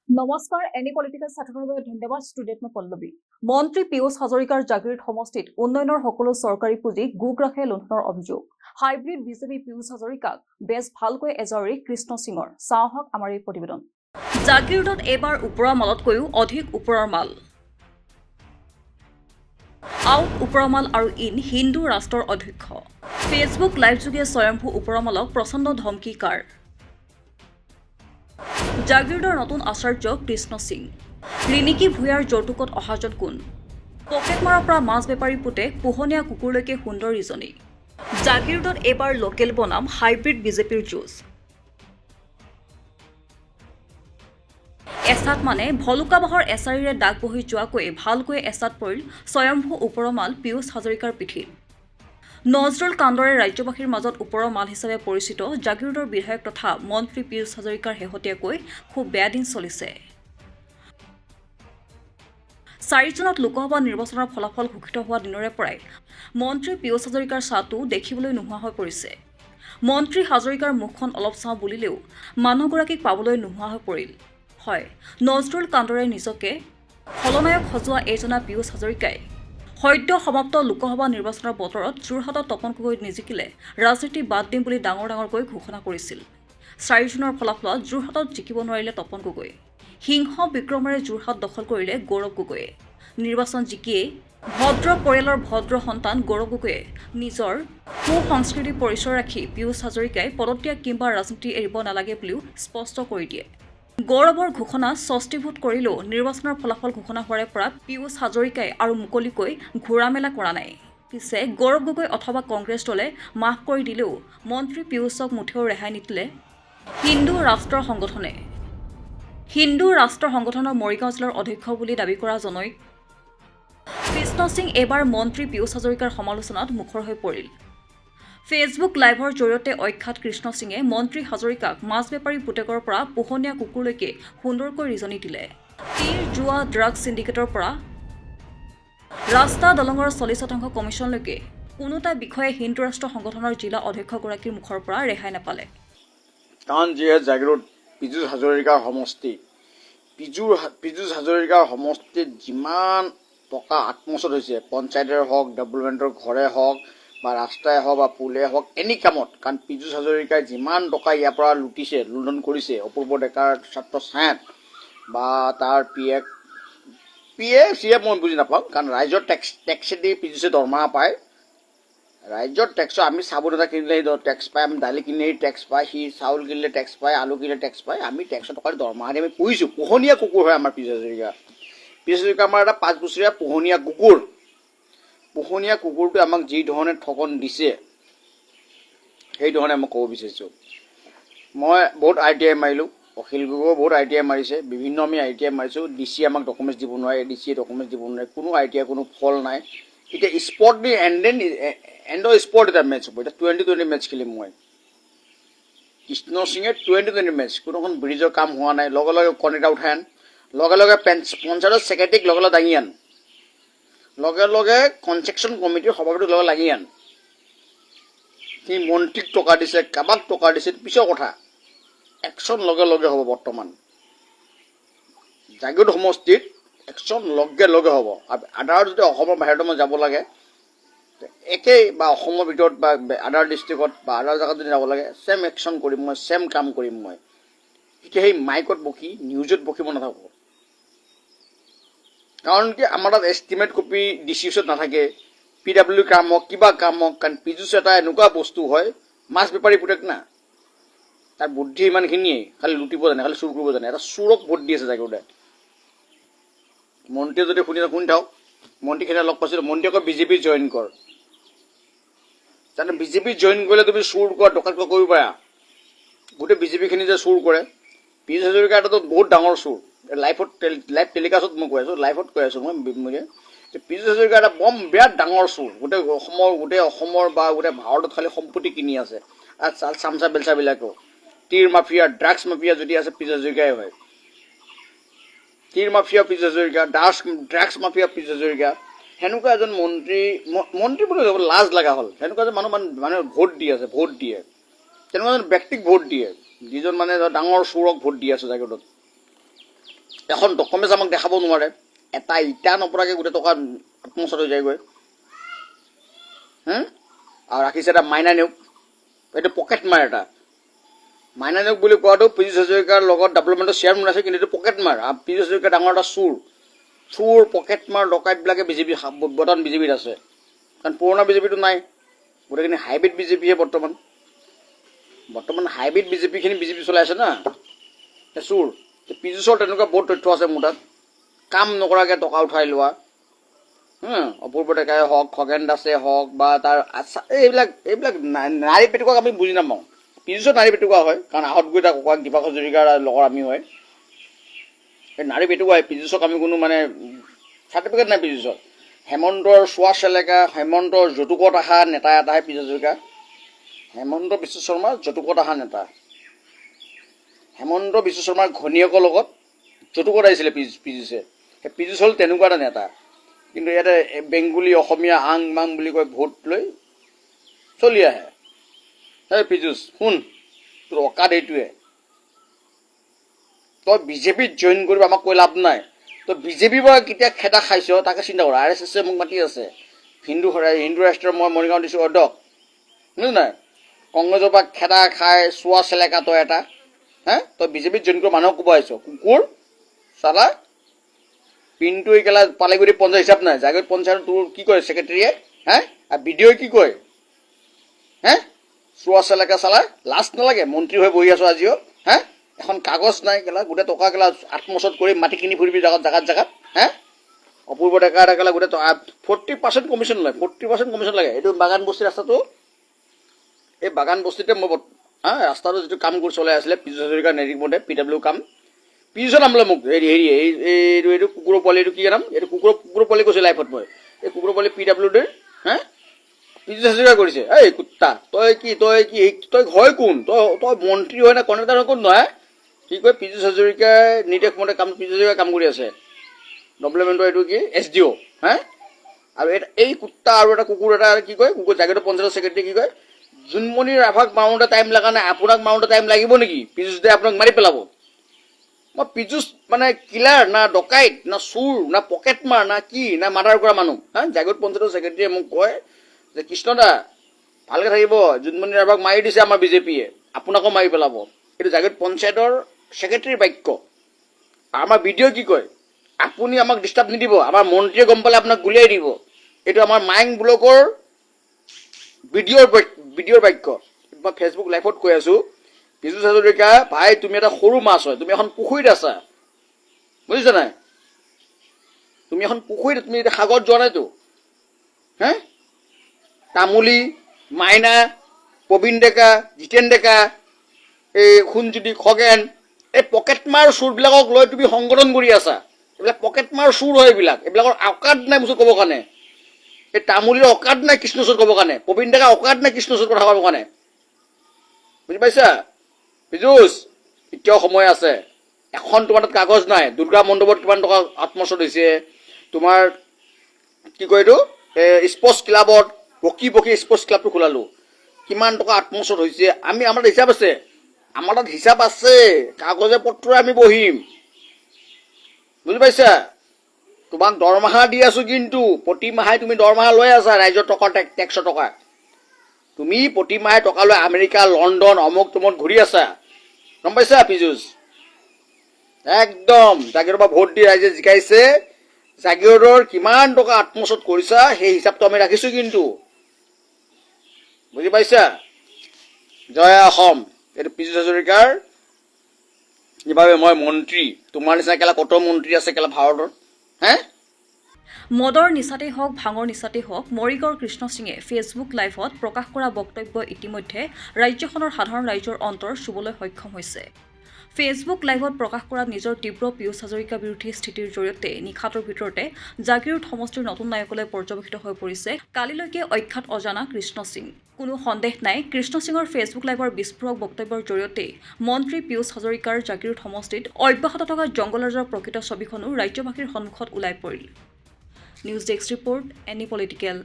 নমস্কাৰ any political ছাত্ৰৰ বাবে ধন্যবাদ ষ্টুডেণ্ট মই পল্লৱী মন্ত্ৰী পীয়ুষ হাজৰিকাৰ জাগিৰ সমষ্টিত উন্নয়নৰ সকলো চৰকাৰী পুঁজি গুগৰাখে লুণ্ঠনৰ অভিযোগ হাইব্ৰিড বিজেপি পীয়ুষ হাজৰিকাক বেছ ভালকৈ এজাৰি কৃষ্ণ সিঙৰ চাওহক আমাৰ এই প্ৰতিবেদন জাগিৰোডত এবাৰ ওপৰৰ মালতকৈও অধিক ওপৰৰ মাল আউট ওপৰৰ মাল আৰু ইন হিন্দু ৰাষ্ট্ৰৰ অধ্যক্ষ ফেচবুক লাইভযোগে স্বয়ম্ভু ওপৰৰ মালক প্ৰচণ্ড ধমকি কাৰ জাগিৰোডৰ নতুন আচাৰ্য কৃষ্ণ সিং ৰিণিকী ভূঞাৰ যৌতুকত অহাজন কোন পকেটমাৰৰ পৰা মাছ বেপাৰী পুতে পোহনীয়া কুকুৰলৈকে সুন্দৰ ইজনী জাগিৰোডত এবাৰ লোকেল বনাম হাইব্ৰিড বিজেপিৰ যুঁজ এচাত মানে ভলুকাবাহৰ এচাৰিৰে দাগ বহি যোৱাকৈ ভালকৈ এচাত পৰিল স্বয়ম্ভু ওপৰমাল পীয়ুষ হাজৰিকাৰ পিঠিত নজৰুল কাণ্ডৰে ৰাজ্যবাসীৰ মাজত ওপৰৰ মাল হিচাপে পৰিচিত জাগিৰোডৰ বিধায়ক তথা মন্ত্ৰী পীয়ুষ হাজৰিকাৰ শেহতীয়াকৈ খুব বেয়া দিন চলিছে 4 জুনত লোকসভা নিৰ্বাচনৰ ফলাফল ঘোষিত হোৱা দিনৰে পৰাই মন্ত্ৰী পীয়ুষ হাজৰিকাৰ ছাটো দেখিবলৈ নোহোৱা হৈ পৰিছে মন্ত্ৰী হাজৰিকাৰ মুখখন অলপ চাওঁ বুলিলেও মানুহগৰাকীক পাবলৈ নোহোৱা হৈ পৰিল হয় নজৰুল কাণ্ডৰে নিজকে খলনায়ক সজোৱা এজনা পীয়ুষ হাজৰিকাই সদ্য সমাপ্ত লোকসভা নিৰ্বাচনৰ বতৰত যোৰহাটত তপন গগৈ নিজিকিলে ৰাজনীতি বাদ দিম বুলি ডাঙৰকৈ ঘোষণা কৰিছিল 4 জুনৰ ফলাফলত যোৰহাটত জিকিব নোৱাৰিলে তপন গগৈ সিংহ বিক্ৰমেৰে যোৰহাট দখল কৰিলে গৌৰৱ গগৈয়ে নিৰ্বাচন জিকিয়ে ভদ্ৰ পৰিয়ালৰ ভদ্ৰ সন্তান গৌৰৱ গগৈয়ে নিজৰ সুসংস্কৃতি পৰিচয় ৰাখি পীয়ুষ হাজৰিকাই পদত্যাগ কিংবা ৰাজনীতি এৰিব নালাগে বুলিও স্পষ্ট কৰি দিয়ে গৌৰৱৰ ঘোষণা ষষ্ঠীভূত কৰিলেও নিৰ্বাচনৰ ফলাফল ঘোষণা হোৱাৰে পৰা পীয়ুষ হাজৰিকাই আৰু মুকলিকৈ ঘূৰা-মেলা কৰা নাই পিছে গৌৰৱ গগৈ অথবা কংগ্ৰেছ দলে মাফ কৰি দিলেও মন্ত্ৰী পীয়ুষক মুঠেও ৰেহাই নিদিলে হিন্দু ৰাষ্ট্ৰ সংগঠনৰ মৰিগাঁও জিলাৰ অধ্যক্ষ বুলি দাবী কৰা জনৈক কৃষ্ণ সিং এবাৰ মন্ত্ৰী পীয়ুষ হাজৰিকাৰ সমালোচনাত মুখৰ হৈ পৰিল ফেচবুক লাইভৰ জৰিয়তে অখ্যাত কৃষ্ণ সিঙে মন্ত্ৰী হাজৰিকাক মাছ বেপাৰী পুতেকৰ পৰা পোহনীয়া কুকুৰলৈকে সুন্দৰকৈ ৰিজনি দিলে তীৰ জুৱা ড্ৰাগছ চিণ্ডিকেটৰ পৰা ৰাস্তা দলঙৰ 40% কমিশ্যনলৈকে কোনোটা বিষয়ে হিন্দু ৰাষ্ট্ৰ সংগঠনৰ জিলা অধ্যক্ষগৰাকীৰ মুখৰ পৰা ৰেহাই নাপালে কাৰণ যিয়ে জাগিৰোড পীয়ুষ হাজৰিকাৰ সমষ্টি পীয়ুষ হাজৰিকাৰ সমষ্টিত যিমান টকা আত্মসাৎ হৈছে পঞ্চায়তৰ হওক ডেভেলপমেণ্টৰ ঘৰে হওক বা ৰাস্তাই হওক বা পুলে হওক এনি কামত কাৰণ পীয়ুষ হাজৰিকাই যিমান টকা ইয়াৰ পৰা লুটিছে লুণ্ঠন কৰিছে অপূৰ্ব ডেকাৰ ছাত্ৰ ছায়াত বা তাৰ পিয়ে মই বুজি নাপাওঁ কাৰণ ৰাইজৰ টেক্সেদি পীয়ুষে দৰমহা পায় ৰাইজৰ টেক্স আমি চাবোন এটা কিনিলে টেক্স পায় আমি দালি কিনিলে টেক্স পায় সি চাউল কিনিলে টেক্স পায় আলু কিনিলে টেক্স পায় আমি টেক্সৰ টকাৰ দৰমহা দি আমি পুহিছোঁ পোহনীয়া কুকুৰ হয় আমাৰ পীয়ুষ হাজৰিকা আমাৰ এটা 5 বছৰীয়া পোহনীয়া কুকুৰটো আমাক যি ধৰণে ঠগন দিছে সেই ধৰণে মই ক'ব বিচাৰিছোঁ মই বহুত ITI মাৰিলোঁ অখিল গগৈয়ে বহুত ITI মাৰিছে বিভিন্ন আমি ITI মাৰিছোঁ DC আমাক ডকুমেণ্টছ দিব নোৱাৰে DC ডকুমেণ্টছ দিব নোৱাৰে কোনো ITI কোনো ফল নাই এতিয়া স্পৰ্ট দি এণ্ড স্পৰ্ট এটা মেটচ হ'ব এতিয়া 2020 মেটচ খেলিম মই কৃষ্ণ সিঙে 2020 মেটচ কোনোখন ব্ৰিজৰ কাম হোৱা নাই লগে লগে কণিটা উঠাই আন লগে পঞ্চায়তৰ ছেক্ৰেটাৰীক লগে দাঙি আন লগে কনষ্ট্ৰাকশ্যন কমিটিৰ সভাপতিক লাগি আন সি মন্ত্ৰীক টকা দিছে কাবাক টকা দিছে পিছৰ কথা একশ্যন লগে হ'ব বৰ্তমান জাগিৰোড সমষ্টিত একশ্যন লগে হ'ব আদাৰ যদি অসমৰ বাহিৰত মই যাব লাগে একেই বা অসমৰ ভিতৰত বা আদাৰ ডিষ্ট্ৰিক্টত বা আদাৰ জেগাত যদি যাব লাগে ছেম একশ্যন কৰিম মই ছেম কাম কৰিম মই এতিয়া সেই মাইকত বকি নিউজত বকিব নাথাকোঁ কাৰণ কি আমাৰ তাত এষ্টিমেট কপি DC অফিচত নাথাকে PW কাম হওক কিবা কাম হওক কাৰণ পীয়ুষ এটা এনেকুৱা বস্তু হয় মাছ বেপাৰী পুতেক না তাৰ বুদ্ধি ইমানখিনিয়ে খালি লুটিব জানে খালি চুৰ কৰিব জানে এটা চোৰক ভোট দি আছে জাগিৰোডে মন্ত্ৰীয়ে যদি শুনি থাকক মন্ত্ৰীখিনিয়ে লগ পাইছিলোঁ মন্ত্ৰী আকৌ BJP জইন কৰ তাৰমানে BJP জইন কৰিলে তুমি চুৰ কৰা ডকাইত কৰিব পাৰা গোটেই BJPখিনি যে চুৰ কৰে পীয়ুষ হাজৰিকা এটাতো বহুত ডাঙৰ চুৰ লাইভ টেলিকাষ্টত মই কৈ আছোঁ মই পীয়ুষ হাজৰিকা এটা বম বিৰাট ডাঙৰ চুৰ গোটেই অসমৰ বা গোটেই ভাৰতত খালি সম্পত্তি কিনি আছে আৰু চামচা বেলচাবিলাকেও তীৰ মাফিয়া ড্ৰাগছ মাফিয়া যদি আছে পীয়ুষ হাজৰিকাই হয় তীৰ mafia Piyush Hazarika drugs mafia Piyush Hazarika সেনেকুৱা এজন মন্ত্ৰী বুলি ক'ব লাজ লগা হ'ল সেনেকুৱা এজন মানুহে ভোট দিয়ে তেনেকুৱা এজন ব্যক্তিক ভোট দিয়ে যিজন মানে ডাঙৰ চোৰক ভোট দি আছে জাগিৰোডত এখন ডকুমেণ্টছ আমাক দেখাব নোৱাৰে, এটা ইটা নপৰাকৈ গোটেই টকা আত্মসাৎ হৈ যায়গৈ। আৰু ৰাখিছে এটা মাইনা নেওগ, এইটো পকেট মাৰ এটা। মাইনা নেওগ বুলি কোৱাটো পীযুষ হাজৰিকাৰ লগত ডেভেলপমেণ্টৰ চেয়াৰমেন আছে, কিন্তু এইটো পকেট মাৰ। আৰু পীযুষ হাজৰিকা ডাঙৰ এটা চোৰ পকেট মাৰ ডকাইতবিলাকে বিজেপি বৰ্তমান বিজেপিত আছে। কাৰণ পুৰণা বিজেপিটো নাই, গোটেইখিনি হাইব্ৰিড বিজেপিহে বৰ্তমান হাইব্ৰিড বিজেপিখিনি বিজেপি চলাই আছে না, চোৰ। পীযুষৰ তেনেকুৱা বহুত তথ্য আছে মোৰ তাত, কাম নকৰাকৈ টকা উঠাই লোৱা। অপূৰ্ব ডেকাই হওক, খগেন দাসে হওক, বা তাৰ এইবিলাক নাৰী পেটুৱাক আমি বুজি নাপাওঁ। পীযুষৰ নাৰী পেটুৱা হয়, কাৰণ আহত গৈ তাৰ ককাক দীপক হাজৰিকাৰ লগৰ আমি হয়। এই নাৰী পেটুৱাই পীযুষক আমি কোনো মানে চাৰ্টিফিকেট নাই পীযুষৰ। হেমন্তৰ চোৱা চেলেকা, হেমন্তৰ যৌতুকত অহা নেতা এটাহে পীযুষ হাজৰিকা। হেমন্ত বিশ্ব শৰ্মা যৌতুকত অহা নেতা। হেমন্ত বিশ্ব শৰ্মাৰ ঘনীয়েকৰ লগত যৌতুকত আহিছিলে পীযুষে। সেই পীযুষ হ'ল তেনেকুৱা এটা নেতা। কিন্তু ইয়াতে বেংগলী অসমীয়া আং মাং বুলি কৈ ভোট লৈ চলি আহে। এই পীযুষ শুন, তোৰ অকাদ এইটোৱে, তই বিজেপিত জইন কৰিব আমাক কৈ লাভ নাই। তই বিজেপিৰ পৰা কেতিয়া খেদা খাইছ তাকে চিন্তা কৰ। RSSে মোক মাতি আছে, হিন্দু ৰাষ্ট্ৰৰ মই মৰিগাঁও দিছোঁ অধ্যক্ষ, বুজিছ নাই? কংগ্ৰেছৰ পৰা খেদা খাই চোৱা চেলেকা তই এটা, তই বিজেপিত জইন কৰি মানুহক ক'ব আহিছ, কুকুৰ চালা। পিনটো এইকেলা পালেগুৰি পঞ্চায়ত হিচাপ নাই, জাগিৰোড পঞ্চায়ত তোৰ কি কয় ছেক্ৰেটেৰীয়ে, আৰু BDOই কি কয়, চোৱা চেলেকা চালা। লাজ নালাগে? মন্ত্ৰী হৈ বহি আছো আজিও, এখন কাগজ নাই কেলা, গোটেই টকা কেলা আত্মসাৎ কৰি মাটি কিনি ফুৰিবি জাগাত। অপূৰ্ব ডেকা কেলা গোটেই 40% কমিশ্যন লয়, 40% কমিশ্যন লাগে। এইটো বাগান বস্তি ৰাস্তাটো, এই বাগান বস্তিতে মই ৰাস্তাটো যিটো কাম কৰি চলাই আছিলে পীযুষ হাজৰিকাৰ নেতৃত্বতে PW কাম, পীযুষৰ নাম লয় মোক এইটো কুকুৰৰ পোৱালি, এইটো কি নাম, এইটো কুকুৰৰ পোৱালি কৈছে লাইফত মই, এই কুকুৰৰ পোৱালি PWDৰ পীযুষ হাজৰিকা কৰিছে। এই কুত্তা তই হয় কোন? তই মন্ত্ৰী হয় না কণ্ট্ৰেক্টাৰ হয় কোন নহয়? কি কয় পীযুষ হাজৰিকাই নিৰ্দেশ মতে পীযুষ হাজৰিকাই কাম কৰি আছে ডেভেলপমেণ্টৰ, এইটো কি SDO। আৰু এই কুত্তা আৰু এটা কুকুৰ এটা কি কয়, জাগিৰোড পঞ্চায়তৰ ছেক্ৰেটাৰী কি কয়, জোনমণি ৰাভাক মাৰোঁতে টাইম লগা নাই, আপোনাক মাৰোঁতে টাইম লাগিব নেকি? পীযুষ দাই আপোনাক মাৰি পেলাব। মই পীযুষ মানে কিলাৰ না ডকাইত না চোৰ না পকেট মাৰ না কি না মাৰ্ডাৰ কৰা মানুহ। জাগিৰোড পঞ্চায়তৰ ছেক্ৰেটাৰীয়ে মোক কয় যে কৃষ্ণদা ভালকৈ থাকিব, জোনমণি ৰাভাক মাৰি দিছে আমাৰ বিজেপিয়ে, আপোনাকো মাৰি পেলাব। এইটো জাগিৰোড পঞ্চায়তৰ ছেক্ৰেটাৰীৰ বাক্য। আমাৰ BDOই কি কয়, আপুনি আমাক ডিষ্টাৰ্ব নিদিব, আমাৰ মন্ত্ৰীয়ে গম পালে আপোনাক গুলিয়াই দিব। এইটো আমাৰ মাইং ব্লকৰ BDOৰ বাক্য। মই ফেচবুক লাইভত কৈ আছো, পীযুষ হাজৰিকা ভাই তুমি এটা সৰু মাছ হয়, তুমি এখন পুখুৰীত আছা, বুজিছ নাই? তুমি এখন পুখুৰীত, তুমি এতিয়া সাগৰত যোৱা নাইতো। তামুলী, মাইনা, প্ৰবীণ ডেকা, জিতেন ডেকা, এই সোণজ্যোতি, খগেন, এই পকেটমাৰ চোৰবিলাকক লৈ তুমি সংগঠন কৰি আছা। এইবিলাক পকেটমাৰ চোৰ হয়, এইবিলাকৰ অকাদ নাই বস্তু ক'বৰ কাৰণে। এই তামুলীৰ অকাদ নাই কৃষ্ণচূড় ক'বৰ কাৰণে, প্ৰবীণ ডেকাৰ অকাদ নাই কৃষ্ণচূড় কথা ক'বৰ কাৰণে। বুজি পাইছা পীযুষ? এতিয়াও সময় আছে। এখন তোমাৰ তাত কাগজ নাই, দুৰ্গা মণ্ডপত কিমান টকা আত্মসাৎ হৈছে, তোমাৰ কি কয় এইটো স্পৰ্টছ ক্লাবত বকি স্পৰ্টছ ক্লাবটো খোলালোঁ, কিমান টকা আত্মসাৎ হৈছে। আমাৰ তাত হিচাপ আছে, কাগজে পত্ৰ আমি বহিম। বুজি পাইছা? তোমাক দৰমহা দি আছো, কিন্তু প্ৰতি মাহে তুমি দৰমহা লৈ আছা ৰাইজৰ টকা, টেক্সৰ টকা। তুমি প্ৰতি মাহে টকা লৈ আমেৰিকা, লণ্ডন, অমুক তমুক ঘূৰি আছা, গম পাইছা পীযুষ? একদম জাগিৰোডৰ পৰা ভোট দি ৰাইজে জিকাইছে, জাগিৰোডৰ কিমান টকা আত্মসাৎ কৰিছা সেই হিচাপটো আমি ৰাখিছো কিন্তু। বুজি পাইছা? জয় অসম। এইটো পীযুষ হাজৰিকাৰ যিভাৱে মই মন্ত্ৰী, তোমাৰ নিচিনা কেলা কত মন্ত্ৰী আছে কেলা ভাৰতৰ। মদৰ নিচাতেই হওক, ভাঙৰ নিচাতেই হওক, মৰিগাঁৱৰ কৃষ্ণ সিঙে ফেচবুক লাইভত প্ৰকাশ কৰা বক্তব্য ইতিমধ্যে ৰাজ্যখনৰ সাধাৰণ ৰাইজৰ অন্তৰ চুবলৈ সক্ষম হৈছে। ফেচবুক লাইভত প্ৰকাশ কৰা নিজৰ তীব্ৰ পীযুষ হাজৰিকা বিৰোধী স্থিতিৰ জৰিয়তে নিশাটোৰ ভিতৰতে জাগিৰোড সমষ্টিৰ নতুন নায়কলৈ পৰ্যবেক্ষিত হৈ পৰিছে কালিলৈকে অখ্যাত অজানা কৃষ্ণ সিং। কোনো সন্দেহ নাই, কৃষ্ণ সিঙৰ ফেচবুক লাইভৰ বিস্ফোৰক বক্তব্যৰ জৰিয়তে মন্ত্ৰী পীযুষ হাজৰিকাৰ জাগিৰোড সমষ্টিত অব্যাহত থকা জংগলৰাজৰ প্ৰকৃত ছবিখনো ৰাজ্যবাসীৰ সন্মুখত ওলাই পৰিল। News desk report, any political.